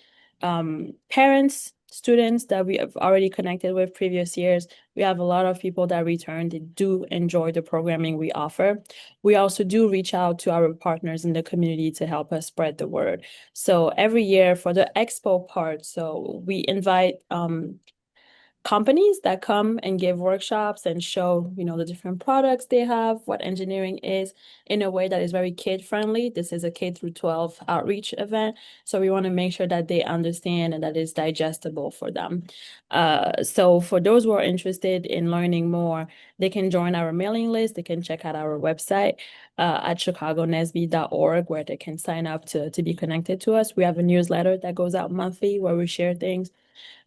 Speaker 1: parents, students that we have already connected with previous years. We have a lot of people that return. They do enjoy the programming we offer. We also do reach out to our partners in the community to help us spread the word. So every year for the expo part, so we invite companies that come and give workshops and show, the different products they have, what engineering is in a way that is very kid friendly. This is a K through 12 outreach event. So we want to make sure that they understand and that it's digestible for them. So for those who are interested in learning more, they can join our mailing list. They can check out our website at chicagonesby.org where they can sign up to be connected to us. We have a newsletter that goes out monthly where we share things,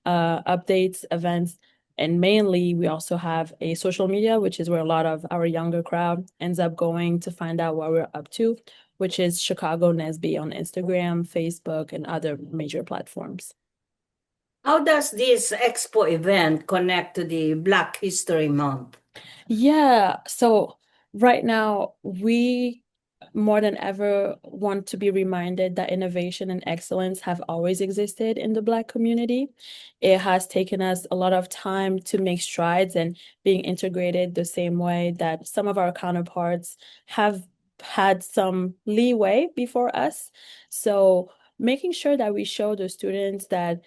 Speaker 1: updates, events, and mainly we also have a social media, which is where a lot of our younger crowd ends up going to find out what we're up to, which is Chicago Nesby on Instagram, Facebook, and other major platforms.
Speaker 18: How does this expo event connect to the Black History Month?
Speaker 1: Yeah, so right now we more than ever want to be reminded that innovation and excellence have always existed in the Black community. It has taken us a lot of time to make strides and being integrated the same way that some of our counterparts have had some leeway before us. So making sure that we show the students that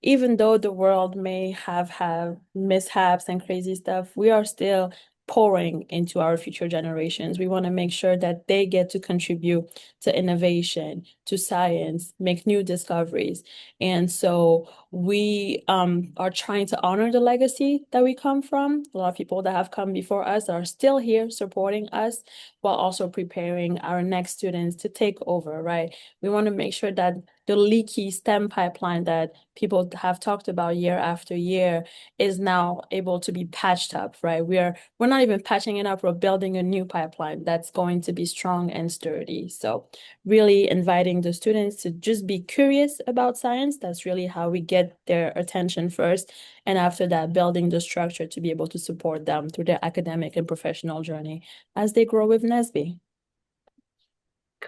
Speaker 1: even though the world may have had mishaps and crazy stuff, we are still pouring into our future generations. We want to make sure that they get to contribute to innovation, to science, make new discoveries. And so we are trying to honor the legacy that we come from. A lot of people that have come before us are still here supporting us while also preparing our next students to take over, right? We want to make sure that the leaky STEM pipeline that people have talked about year after year is now able to be patched up, right? We're not even patching it up, we're building a new pipeline that's going to be strong and sturdy. So really inviting the students to just be curious about science. That's really how we get their attention first. And after that, building the structure to be able to support them through their academic and professional journey as they grow with NSBE.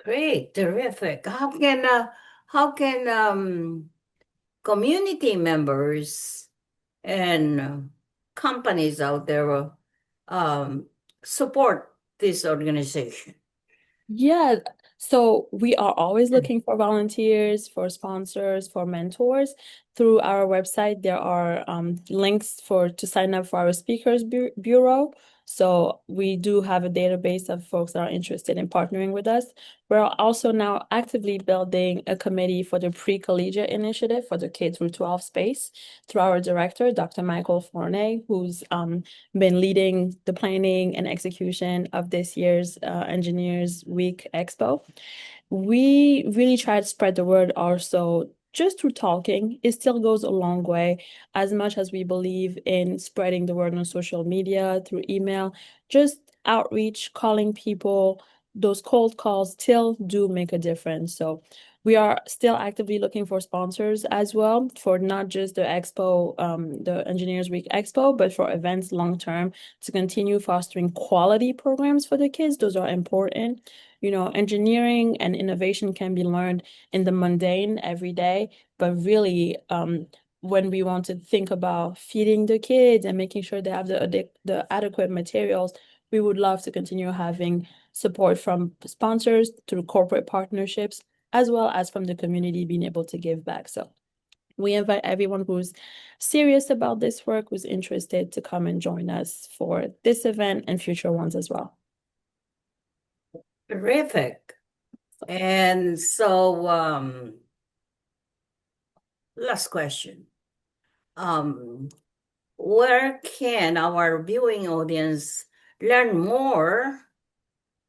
Speaker 18: Great, terrific. How can community members and companies out there support this organization?
Speaker 1: Yeah, so we are always looking for volunteers, for sponsors, for mentors. Through our website, there are links for to sign up for our speakers bureau. So we do have a database of folks that are interested in partnering with us. We're also now actively building a committee for the pre-collegiate initiative for the K through 12 space through our director, Dr. Michael Forney, who's been leading the planning and execution of this year's Engineers Week Expo. We really try to spread the word also just through talking. It still goes a long way, as much as we believe in spreading the word on social media, through email, just outreach, calling people, those cold calls still do make a difference. So we are still actively looking for sponsors as well for not just the expo, the Engineers Week Expo, but for events long term to continue fostering quality programs for the kids. Those are important. You know, engineering and innovation can be learned in the mundane every day, but really, when we want to think about feeding the kids and making sure they have the adequate materials, we would love to continue having support from sponsors through corporate partnerships, as well as from the community being able to give back. So we invite everyone who's serious about this work, who's interested, to come and join us for this event and future ones as well.
Speaker 18: Terrific. And so, last question. Where can our viewing audience learn more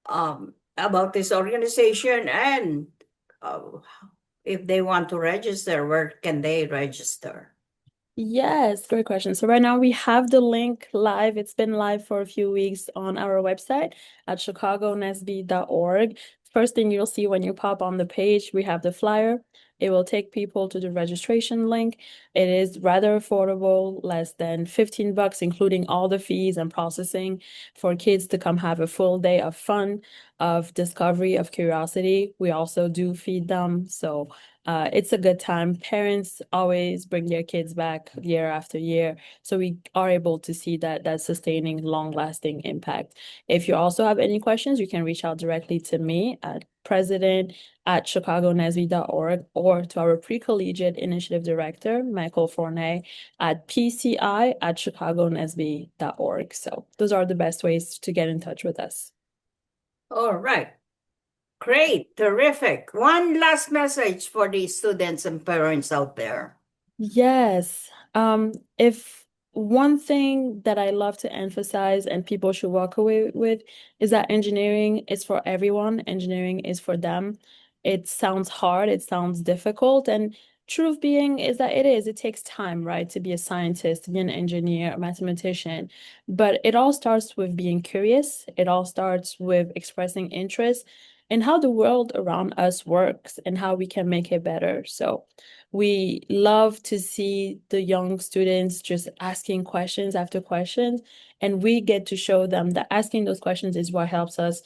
Speaker 18: about this organization, and if they want to register, where can they register?
Speaker 1: Yes, great question. So right now we have the link live. It's been live for a few weeks on our website at chicagonesb.org. First thing you'll see when you pop on the page, we have the flyer. It will take people to the registration link. It is rather affordable, less than 15 bucks, including all the fees and processing, for kids to come have a full day of fun, of discovery, of curiosity. We also do feed them. So it's a good time. Parents always bring their kids back year after year. So we are able to see that sustaining, long-lasting impact. If you also have any questions, you can reach out directly to me at president@chicagonesby.org, or to our pre-collegiate initiative director, Michael Forney, at pci@chicagonesby.org. So those are the best ways to get in touch with us.
Speaker 18: All right. Great, terrific. One last message for the students and parents out there.
Speaker 1: Yes. If one thing that I love to emphasize and people should walk away with is that engineering is for everyone. Engineering is for them. It sounds hard, it sounds difficult, and truth being is that it is. It takes time, right, to be a scientist, to be an engineer, a mathematician. But it all starts with being curious. It all starts with expressing interest in how the world around us works and how we can make it better. So we love to see the young students just asking questions after questions, and we get to show them that asking those questions is what helps us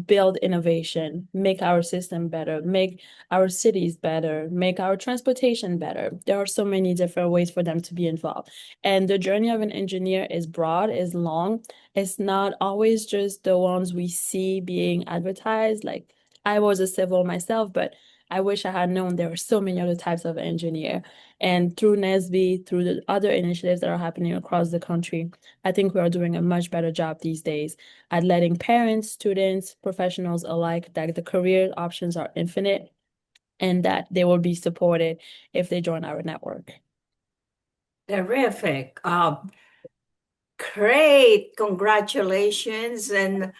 Speaker 1: build innovation, make our system better, make our cities better, make our transportation better. There are so many different ways for them to be involved. And the journey of an engineer is broad, is long. It's not always just the ones we see being advertised. Like, I was a civil myself, but I wish I had known there were so many other types of engineer. And through NESB, through the other initiatives that are happening across the country, I think we are doing a much better job these days at letting parents, students, professionals alike, that the career options are infinite and that they will be supported if they join our network.
Speaker 18: Terrific. Great. Congratulations and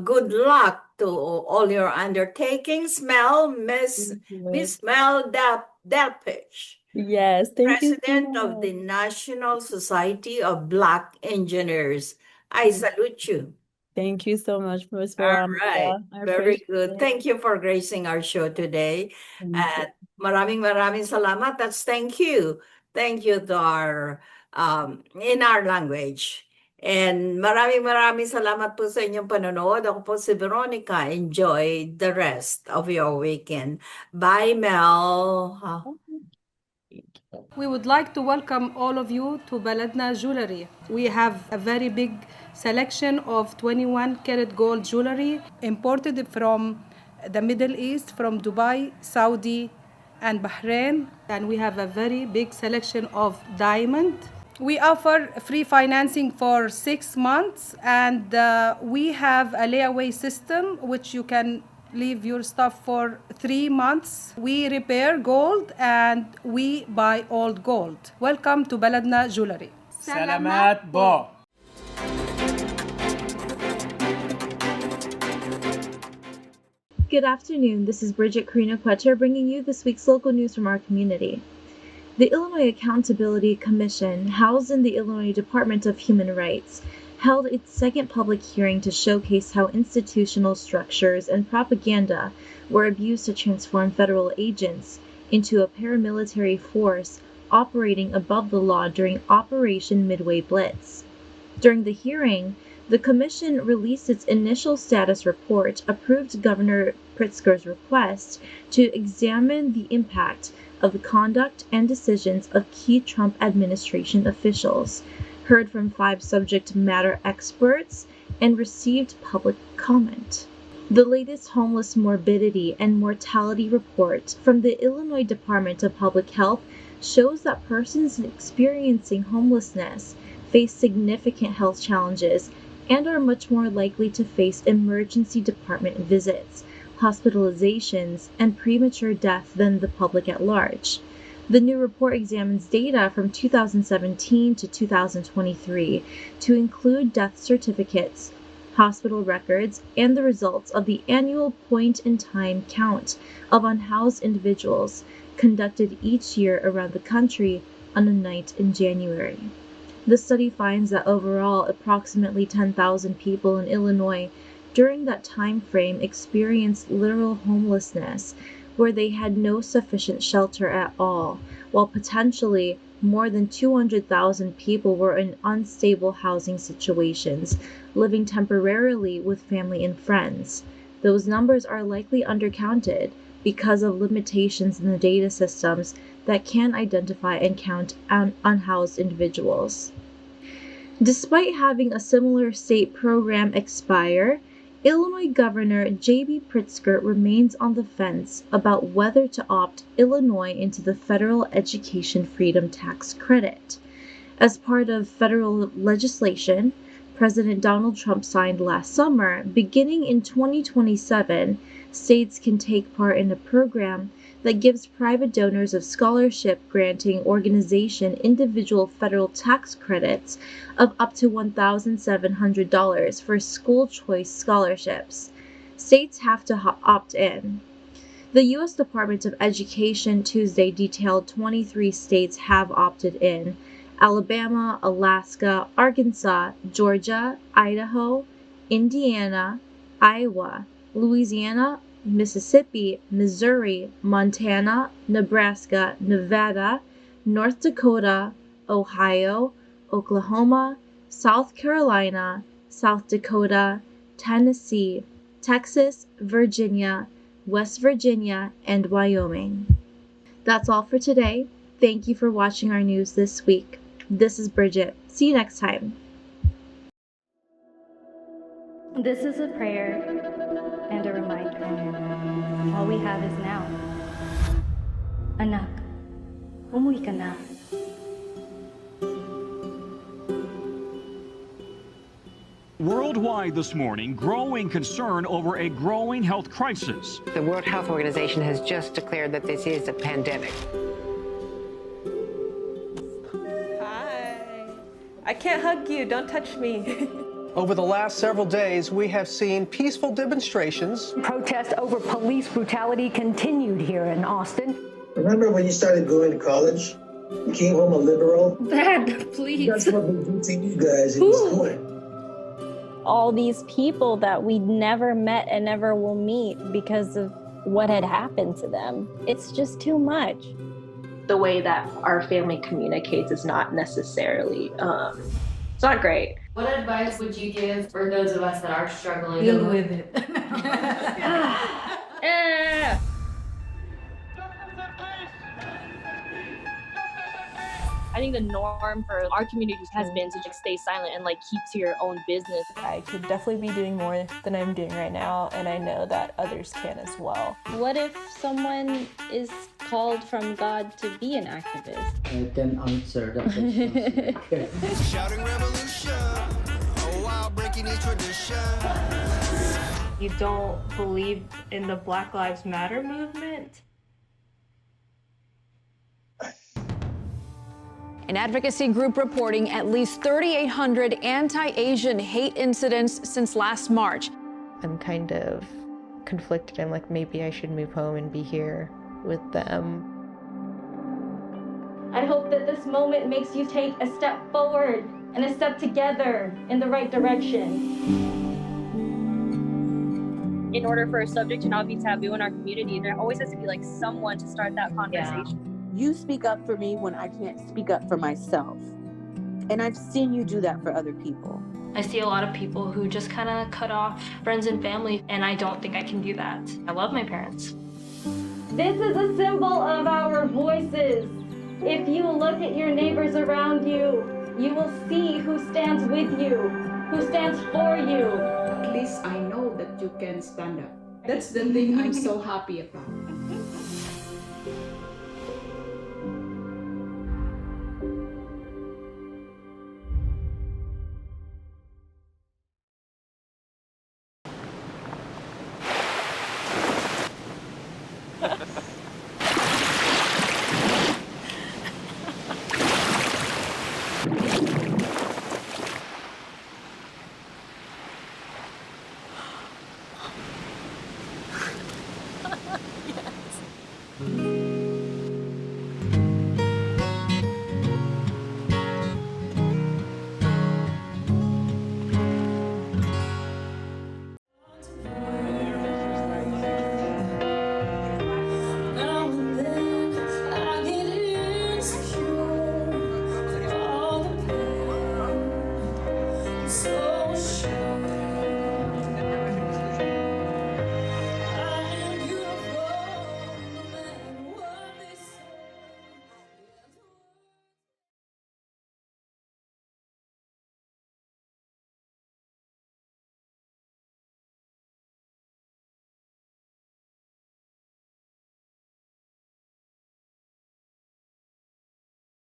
Speaker 18: good luck to all your undertakings. Miss Mel Delpich.
Speaker 1: Yes, thank you so
Speaker 18: President of the
Speaker 1: much.
Speaker 18: National Society of Black Engineers. I salute you.
Speaker 1: Thank you so much, Ms.
Speaker 18: All right.
Speaker 1: Veronica. I
Speaker 18: Very
Speaker 1: appreciate
Speaker 18: good.
Speaker 1: it.
Speaker 18: Thank you for gracing our show today.
Speaker 1: Thank you.
Speaker 18: Maraming salamat. That's thank you. Thank you to our, in our language. And maraming salamat po sa inyong panonood. Ako po si Veronica. Enjoy the rest of your weekend. Bye, Mel.
Speaker 3: We would like to welcome all of you to Baladna Jewelry. We have a very big selection of 21 karat gold jewelry imported from the Middle East, from Dubai, Saudi, and Bahrain. And we have a very big selection of diamond. We offer free financing for 6 months, and we have a layaway system which you can leave your stuff for 3 months. We repair gold and we buy old gold. Welcome to Baladna Jewelry.
Speaker 4: Salamat po.
Speaker 5: Good afternoon. This is Bridget Carino-Quetter bringing you this week's local news from our community. The Illinois Accountability Commission, housed in the Illinois Department of Human Rights, held its second public hearing to showcase how institutional structures and propaganda were abused to transform federal agents into a paramilitary force operating above the law during Operation Midway Blitz. During the hearing, the Commission released its initial status report, approved Governor Pritzker's request to examine the impact of the conduct and decisions of key Trump administration officials, heard from 5 subject matter experts, and received public comment. The latest homeless morbidity and mortality report from the Illinois Department of Public Health shows that persons experiencing homelessness face significant health challenges and are much more likely to face emergency department visits, hospitalizations, and premature death than the public at large. The new report examines data from 2017 to 2023 to include death certificates, hospital records, and the results of the annual point-in-time count of unhoused individuals conducted each year around the country on a night in January. The study finds that overall, approximately 10,000 people in Illinois during that time frame experienced literal homelessness, where they had no sufficient shelter at all, while potentially more than 200,000 people were in unstable housing situations, living temporarily with family and friends. Those numbers are likely undercounted because of limitations in the data systems that can identify and count unhoused individuals. Despite having a similar state program expire, Illinois Governor J.B. Pritzker remains on the fence about whether to opt Illinois into the federal education freedom tax credit. As part of federal legislation President Donald Trump signed last summer, beginning in 2027, states can take part in a program that gives private donors of scholarship granting organization individual federal tax credits of up to $1,700 for school choice scholarships. States have to opt in. The U.S. Department of Education Tuesday detailed 23 states have opted in: Alabama, Alaska, Arkansas, Georgia, Idaho, Indiana, Iowa, Louisiana, Mississippi, Missouri, Montana, Nebraska, Nevada, North Dakota, Ohio, Oklahoma, South Carolina, South Dakota, Tennessee, Texas, Virginia, West Virginia, and Wyoming. That's all for today. Thank you for watching our news this week. This is Bridget. See you next time.
Speaker 20: This is a prayer and a reminder. All we have is now. Anak, umuwi ka na.
Speaker 21: Worldwide this morning, growing concern over a growing health crisis.
Speaker 22: The World Health Organization has just declared that this is a pandemic.
Speaker 23: Hi. I can't hug you. Don't touch me.
Speaker 24: Over the last several days, we have seen peaceful demonstrations.
Speaker 25: Protests over police brutality continued here in Austin.
Speaker 26: Remember when you started going to college? You came home a liberal?
Speaker 27: Dad, please.
Speaker 26: That's what we do to you guys in school.
Speaker 27: All these people that we never met and never will meet because of what had happened to them. It's just too much.
Speaker 28: The way that our family communicates is not necessarily, it's not great.
Speaker 6: What advice would you give for those of us that are struggling?
Speaker 2: Deal with it.
Speaker 29: I think the norm for our community has been to just stay silent and like keep to your own business.
Speaker 7: I could definitely be doing more than I'm doing right now, and I know that others can as well.
Speaker 8: What if someone is called from God to be an activist?
Speaker 9: I can answer that question.
Speaker 13: Shouting revolution, oh, while breaking each tradition.
Speaker 29: You don't believe in the Black Lives Matter movement?
Speaker 10: An advocacy group reporting at least 3,800 anti-Asian hate incidents since last March.
Speaker 7: I'm kind of conflicted. I'm like, maybe I should move home and be here with them.
Speaker 27: I hope that this moment makes you take a step forward and a step together in the right direction.
Speaker 29: In order for a subject to not be taboo in our community, there always has to be like someone to start that conversation.
Speaker 34: You speak up for me when I can't speak up for myself. And I've seen you do that for other people.
Speaker 29: I see a lot of people who just kind of cut off friends and family, and I don't think I can do that. I love my parents.
Speaker 27: This is a symbol of our voices. If you look at your neighbors around you, you will see who stands with you, who stands for you.
Speaker 35: At least I know that you can stand up. That's the thing I'm so happy about.